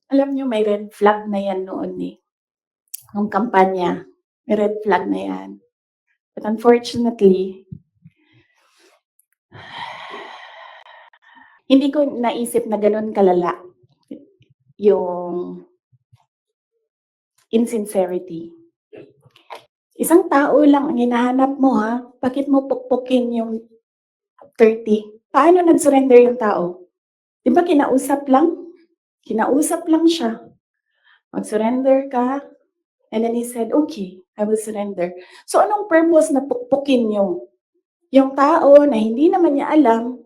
Alam niyo may red flag na 'yan noon, eh, nung kampanya, may red flag na 'yan. But unfortunately, hindi ko naisip na gano'n kalala yung insincerity. Isang tao lang ang hinahanap mo, ha, bakit mo pukpukin yung 30? Paano nag-surrender yung tao? 'Di ba kinausap lang? Kinausap lang siya, "Mag-surrender ka," and then he said, "Okay, I will surrender." So anong purpose na pukpukin yung tao na hindi naman niya alam.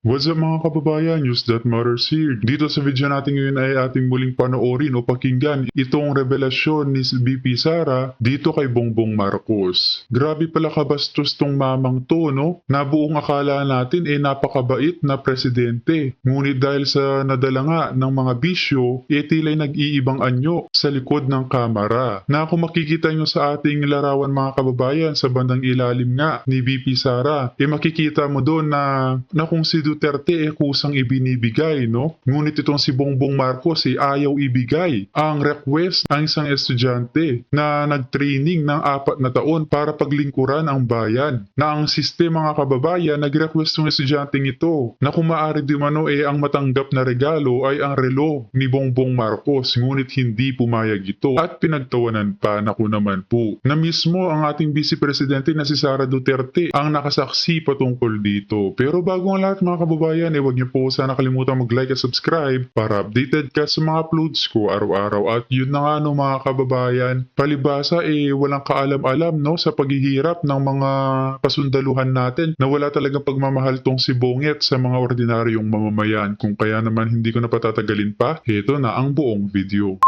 What's up mga kababayan, News That Matters here. Dito sa video natin ngayon ay ating muling panoorin o pakinggan itong revelasyon ni VP Sara dito kay Bongbong Marcos. Grabe pala kabastos tong mamang to, no? Nabuong akala natin napakabait na presidente. Ngunit dahil sa nadala nga ng mga bisyo, tila'y nag-iibang anyo sa likod ng kamera. Na kung makikita nyo sa ating larawan mga kababayan sa bandang ilalim nga ni VP Sara, makikita mo doon na kung si Duterte kusang ibinibigay, no? Ngunit itong si Bongbong Marcos ayaw ibigay ang request ng isang estudyante na nag-training ng 4 na taon para paglingkuran ang bayan. Na ang sistema mga kababayan, nag-request ng estudyanteng ito na kung maaari di mano ang matanggap na regalo ay ang relo ni Bongbong Marcos. Ngunit hindi pumayag ito at pinagtawanan pa na ko naman po na mismo ang ating Vice Presidente na si Sara Duterte ang nakasaksi patungkol dito. Pero bago ang lahat mga kababayan, huwag niyo po sana kalimutan mag-like at subscribe para updated ka sa mga uploads ko araw-araw. At yun na nga no mga kababayan, palibasa walang kaalam-alam no sa paghihirap ng mga kasundaluhan natin na wala talagang pagmamahal tong si Bonget sa mga ordinaryong mamamayan. Kung kaya naman hindi ko na patatagalin pa, ito na ang buong video.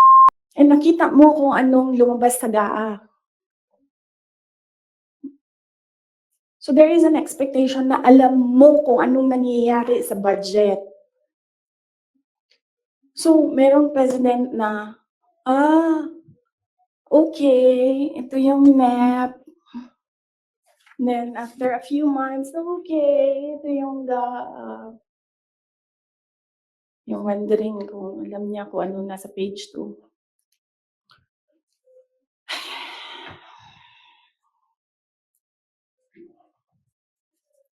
And nakita mo kung anong lumabas sa GAA. So there is an expectation na alam mo kung anong nangyayari sa budget. So merong president na, okay, ito yung NEP. Then after a few months, okay, ito yung yung wondering kung alam niya kung ano nasa page 2.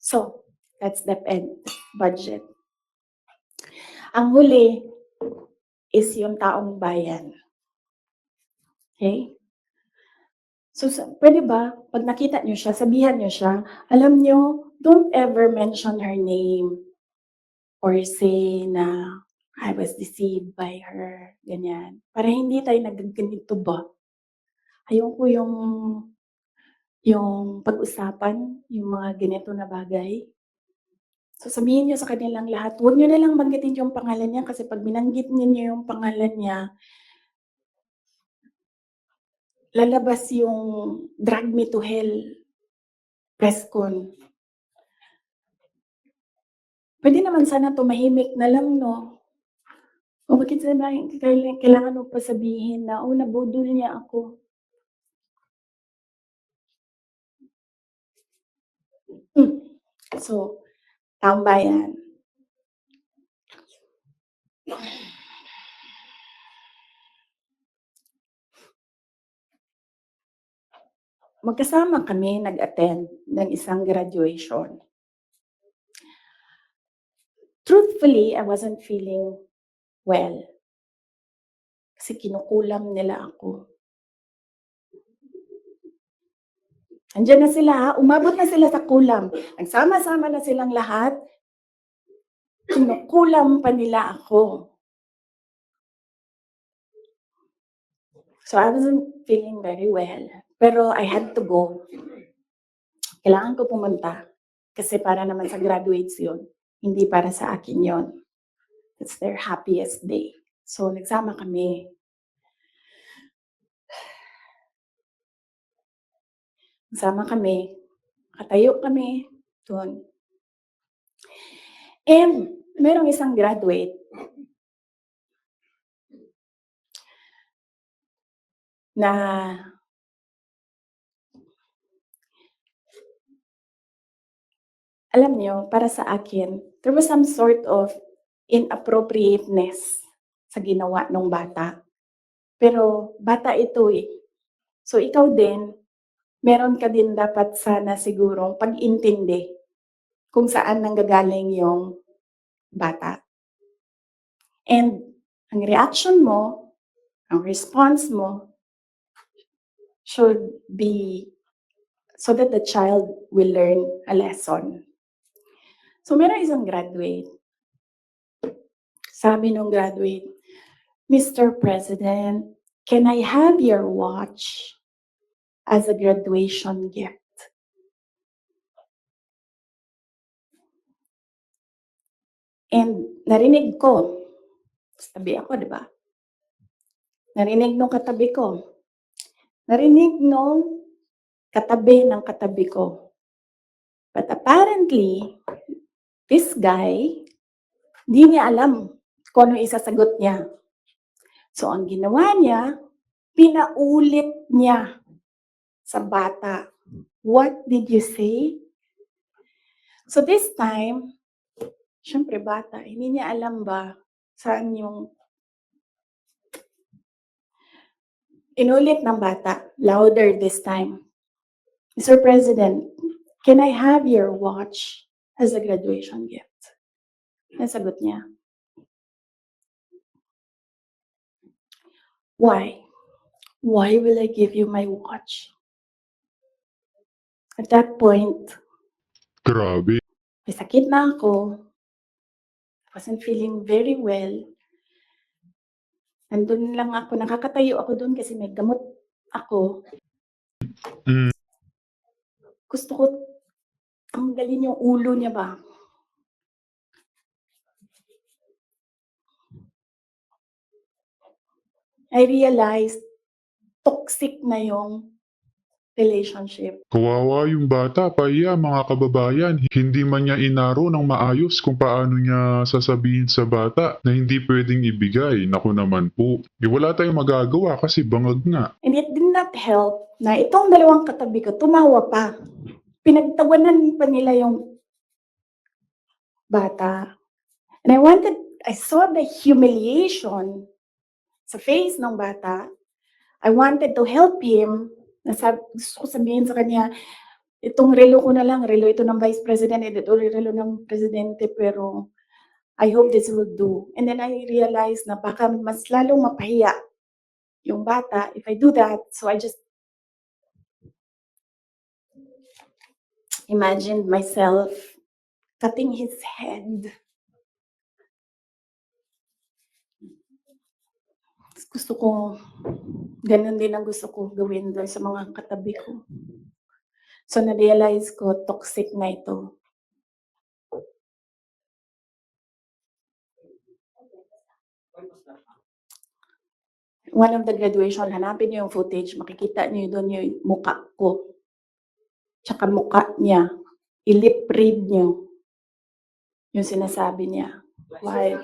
So, that's DepEd budget. Ang huli is yung taong bayan. Okay? So, pwede ba, pag nakita niyo siya, sabihan niyo siya, alam niyo, don't ever mention her name or say na I was deceived by her, ganyan. Para hindi tayo nagganito ba? Ayoko yung pag-usapan, yung mga ganito na bagay. So sabihin niyo sa kanilang lahat, huwag niyo na lang banggitin yung pangalan niya kasi pag binanggit niyo yung pangalan niya, lalabas yung drag me to hell press con. Pwede naman sana tumahimik na lang, no? O bakit kailangan mo pa sabihin na, nabudol niya ako. So, taong bayan. Magkasama kami nag-attend ng isang graduation. Truthfully, I wasn't feeling well. Kasi kinukulam nila ako. Andiyan na sila, umabot na sila sa kulam. Nagsama-sama na silang lahat. Kinukulam pa nila ako. So I wasn't feeling very well. Pero I had to go. Kailangan ko pumunta. Kasi para naman sa graduates yun. Hindi para sa akin yun. It's their happiest day. So nagsama kami. Nagsama kami. Katayo kami doon. And merong isang graduate na alam niyo, para sa akin, there was some sort of inappropriateness sa ginawa ng bata. Pero bata ito eh. So ikaw din, meron ka din dapat sana sigurong pag-intindi kung saan nanggagaling yung bata. And ang reaction mo, ang response mo, should be so that the child will learn a lesson. So meron isang graduate. Sabi nung graduate, Mr. President, can I have your watch as a graduation gift? And narinig ko, tabi ako, di ba? Narinig nung katabi ko. Narinig nung katabi ng katabi ko. But apparently, this guy, di niya alam kung ano isasagot niya. So ang ginawa niya, pinaulit niya sa bata. What did you say? So this time, syempre bata, hindi niya alam ba saan yung inulit ng bata, louder this time. Mr. President, can I have your watch as a graduation gift? Nasagot niya. Why? Why will I give you my watch? At that point, Grabe. may sakit na ako. I wasn't feeling very well. Nandun lang ako, nakakatayo ako doon kasi may gamot ako. Mm. Gusto ko tanggalin yung ulo niya ba? I realized toxic na yung relationship. Kawawa yung bata, pahiya mga kababayan. Hindi man niya inaro ng maayos kung paano niya sasabihin sa bata na hindi pwedeng ibigay. Naku naman po. Wala tayong magagawa kasi bangag nga. And it did not help na itong dalawang katabi ko, tumawa pa. Pinagtawanan pa nila yung bata. And I saw the humiliation sa face ng bata. I wanted to help him. Gusto ko sabihin sa kanya, itong relo ko na lang, relo ito ng Vice President, ito relo ng Presidente, pero I hope this will do. And then I realized na baka mas lalong mapahiya yung bata if I do that. So I just imagined myself cutting his head. Gusto ko, ganun din ang gusto ko gawin doon sa mga katabi ko. So na-realize ko, toxic na ito. One of the graduation, hanapin niyo yung footage, makikita niyo doon yung mukha ko. Tsaka mukha niya. I-lip read niyo yung sinasabi niya. Why?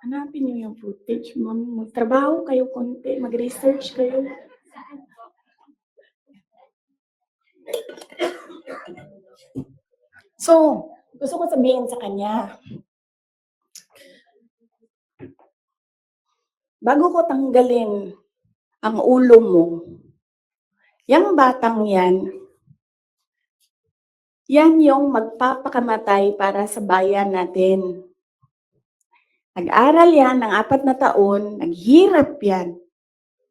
Hanapin niyo yung footage, ma'am. Magtrabaho kayo konti, mag-research kayo. So, gusto ko sabihin sa kanya, bago ko tanggalin ang ulo mo, yung batang yan yung magpapakamatay para sa bayan natin. Nag-aral yan ng 4 na taon, naghirap yan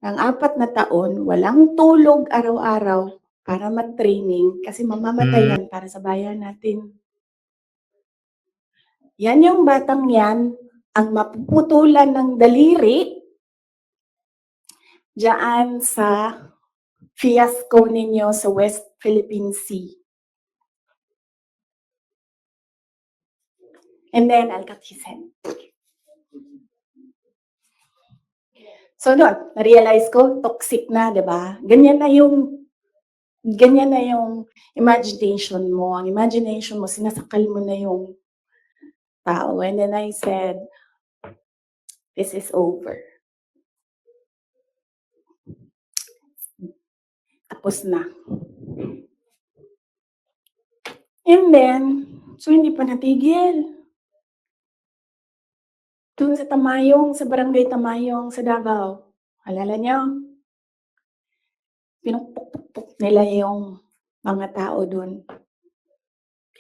ng 4 na taon, walang tulog araw-araw para mag-training kasi mamamatay yan para sa bayan natin. Yan yung batang yan, ang mapuputulan ng daliri diyan sa fiasco ninyo sa West Philippine Sea. And then, I'll cut his head. So, doon, na-realize ko, toxic na, di ba? Ganyan na yung imagination mo. Ang imagination mo, sinasakal mo na yung tao. And then I said, this is over. Tapos na. And then, so hindi pa natigil. Doon sa Tamayong, sa barangay Tamayong sa Davao. Alala niyo? Pinupuk-puk nila yung mga tao doon.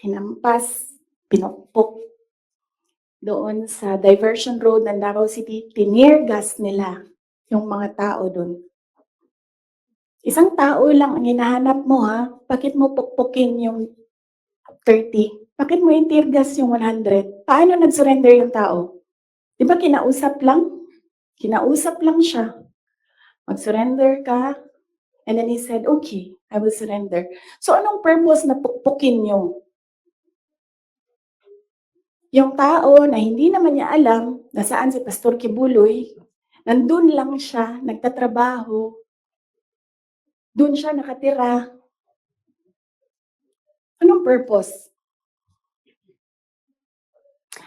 Hinampas, pinukpok. Doon sa diversion road ng Davao City, tinear gas nila yung mga tao doon. Isang tao lang ang hinahanap mo ha, bakit mo pukpukin yung 30? Bakit mo i-tear gas yung 100? Paano nag-surrender yung tao? Di ba kinausap lang? Kinausap lang siya. Mag-surrender ka. And then he said, okay, I will surrender. So anong purpose na pukpukin yung tao na hindi naman niya alam na saan si Pastor Kibuloy, nandun lang siya, nagtatrabaho, dun siya nakatira. Anong purpose?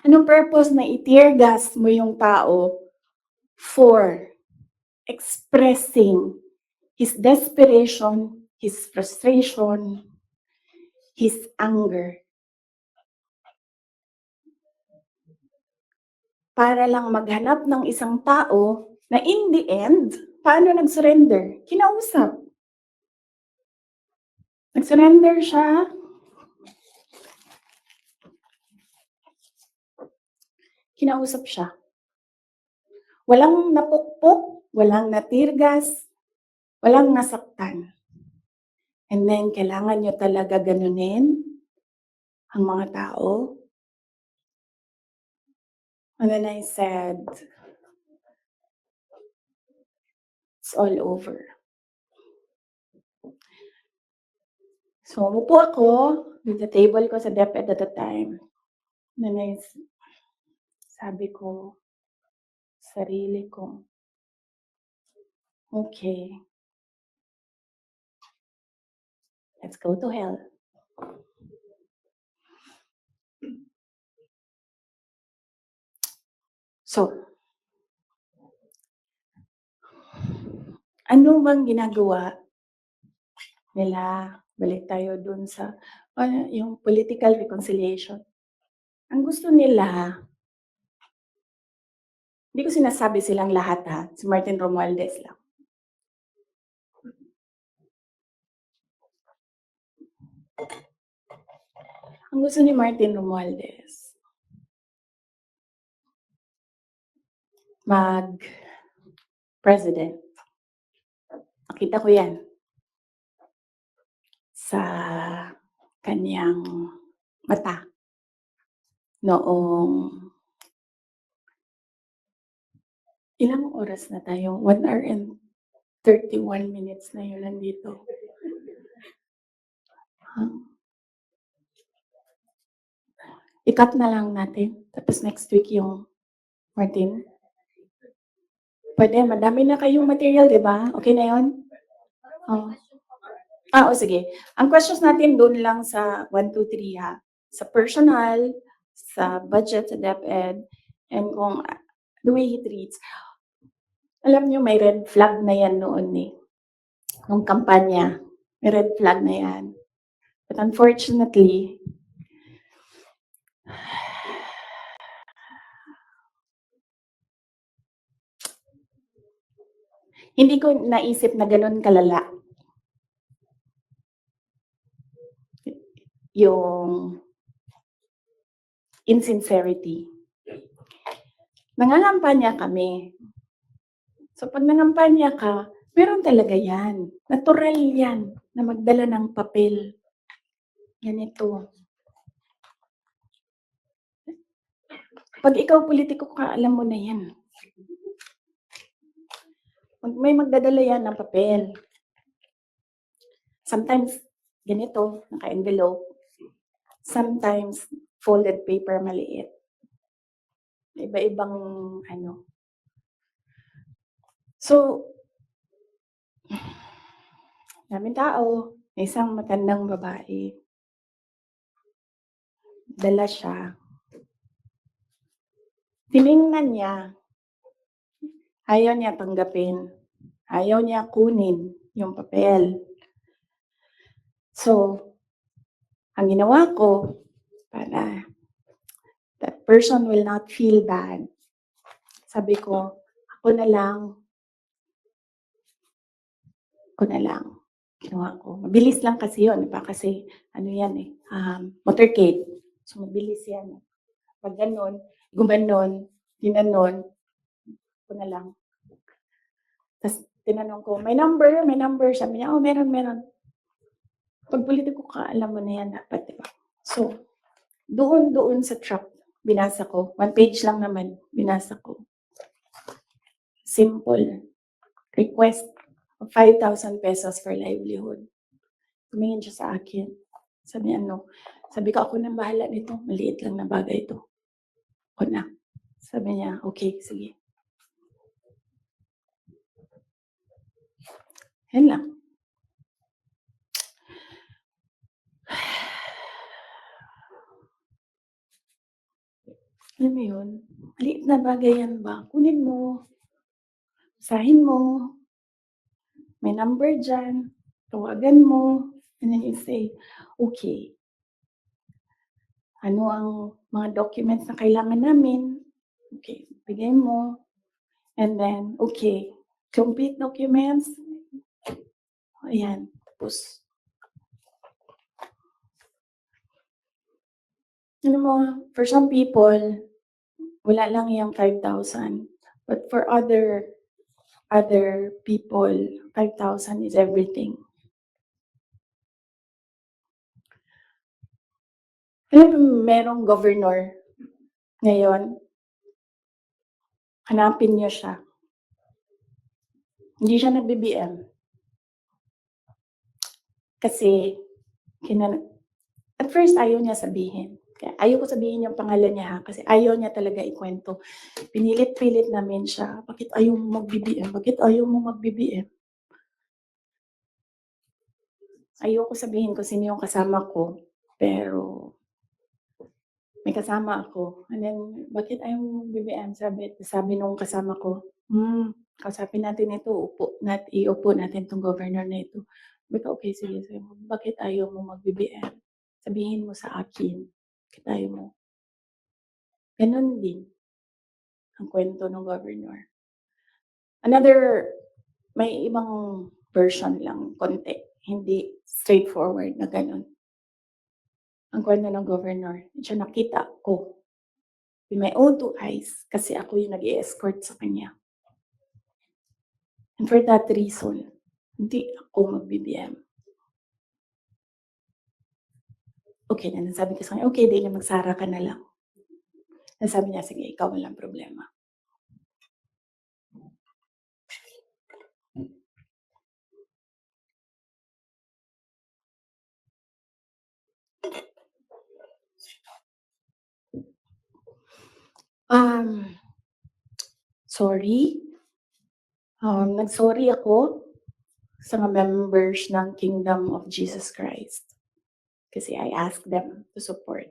Anong purpose na i-tear gas mo yung tao for expressing his desperation, his frustration, his anger? Para lang maghanap ng isang tao na in the end, paano nag-surrender? Kinausap. Nag-surrender siya. Kinausap siya. Walang napukpok, walang natirgas, walang nasaktan. And then, kailangan nyo talaga ganunin ang mga tao. And then I said, it's all over. So, umupo ako with the table ko sa DepEd at the time. And then sabi ko, sarili ko, okay, let's go to hell. So, ano bang ginagawa nila? Balik tayo dun sa yung political reconciliation. Ang gusto nila, hindi ko sinasabi silang lahat ha, si Martin Romualdez lang. Ang gusto ni Martin Romualdez, mag-president. Nakita ko yan sa kanyang mata noong ilang oras na tayo? 1 hour and 31 minutes na yun nandito. I-cut na lang natin. Tapos next week yung Martin. Pwede, madami na kayong material, di ba? Okay na yun? Oh. Sige. Ang questions natin doon lang sa 1, 2, 3 ha. Sa personal, sa budget, sa DepEd, and kung the way he treats. Alam niyo, may red flag na yan noon eh. Nung kampanya, may red flag na yan. But unfortunately, hindi ko naisip na ganun kalala yung insincerity. Nangangampanya kami. So pag nangampanya ka, meron talaga yan. Natural yan na magdala ng papel. Ganito. Pag ikaw politiko ka, alam mo na yan. May magdadala yan ng papel. Sometimes, ganito, naka-envelope. Sometimes, folded paper maliit. Iba-ibang ano. So, daming tao, may isang matandang babae. Dala siya. Tiningnan niya. Ayaw niya tanggapin. Ayaw niya kunin yung papel. So, ang ginawa ko, para that person will not feel bad, sabi ko, ako na lang. Kinuha ko. Mabilis lang kasi yun, di ba? Kasi, ano yan eh, motorcade. So, mabilis yan. Pag ganon, gumanon, ginanon, ko na lang. Tapos, tinanong ko, may number? Sabi niya, oh, meron. Pag politiko ka, alam mo na yan dapat, di ba? So, doon sa truck, binasa ko. 1 page lang naman, binasa ko. Simple. Request of 5,000 pesos for livelihood. Tumingin siya sa akin. Sabi ko, ako nang bahala nito. Maliit lang na bagay ito. Ako na. Sabi niya, okay, sige. Yan lang. Alam mo yun? Maliit na bagay yan ba? Kunin mo. Basahin mo. May number dyan. Tawagan mo. And then you say, okay. Ano ang mga documents na kailangan namin? Okay, bigay mo. And then, okay. Complete documents. Ayan. Tapos, for some people, wala lang yung 5,000. But for other people, 5,000 is everything. Merong governor ngayon, hanapin niyo siya. Hindi siya nag-BBM. Kasi, at first ayaw niya sabihin. Kaya ayaw ko sabihin yung pangalan niya ha, kasi ayaw niya talaga ikwento. Pinilit-pilit namin siya, bakit ayaw mo mag-BBM? Bakit ayaw mo mag-BBM? Ayaw ko sabihin kung sino yung kasama ko, pero may kasama ako. And then, bakit ayaw mo mag-BBM? Sabi nung kasama ko, kausapin natin ito, iupo natin tong governor na ito. Sabi ko, okay, sige. Bakit ayaw mo mag-BBM? Sabihin mo sa akin. Bakit ayaw mo? Ganon din ang kwento ng governor. May ibang version lang, konti. Hindi straightforward na ganon. Ang kwento ng governor, siya nakita ko with my own 2 eyes kasi ako yung nag-i-escort sa kanya. And for that reason, hindi ako mag-BBM. Okay, na sabi ko sa kanya, okay, di na magsara ka na lang. Sabi niya, sige, ikaw walang problema. Sorry. Nag-sorry ako sa mga members ng Kingdom of Jesus Christ. Kasi I asked them to support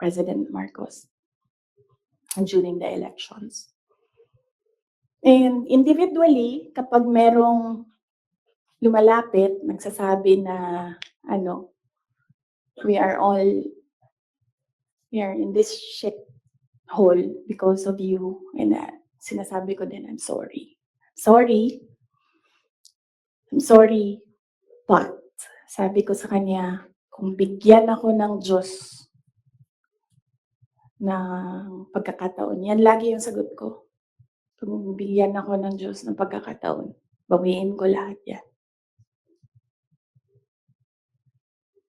President Marcos during the elections. And individually, kapag merong lumalapit, nagsasabi na, we are in this shit hole because of you. And sinasabi ko din, I'm sorry. I'm sorry, but sabi ko sa kanya, kung bigyan ako ng Diyos ng pagkakataon, yan lagi yung sagot ko. Kung bigyan ako ng Diyos ng pagkakataon, bawiin ko lahat yan.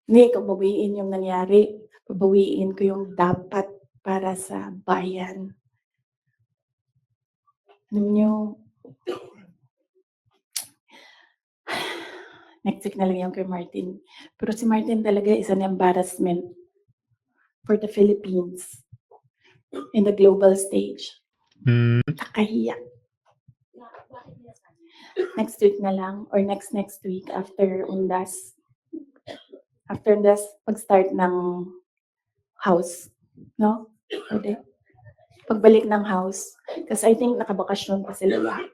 Hindi ko bawiin yung nangyari, bawiin ko yung dapat para sa bayan. Alam nyo, next week na lang yung kay Martin. Pero si Martin talaga is an embarrassment for the Philippines in the global stage. Kakahiya. Next week na lang or next week after Undas. After Undas, pag-start ng house. No? Okay. Pagbalik ng house. Kasi I think nakabakasyon pa sila lahat.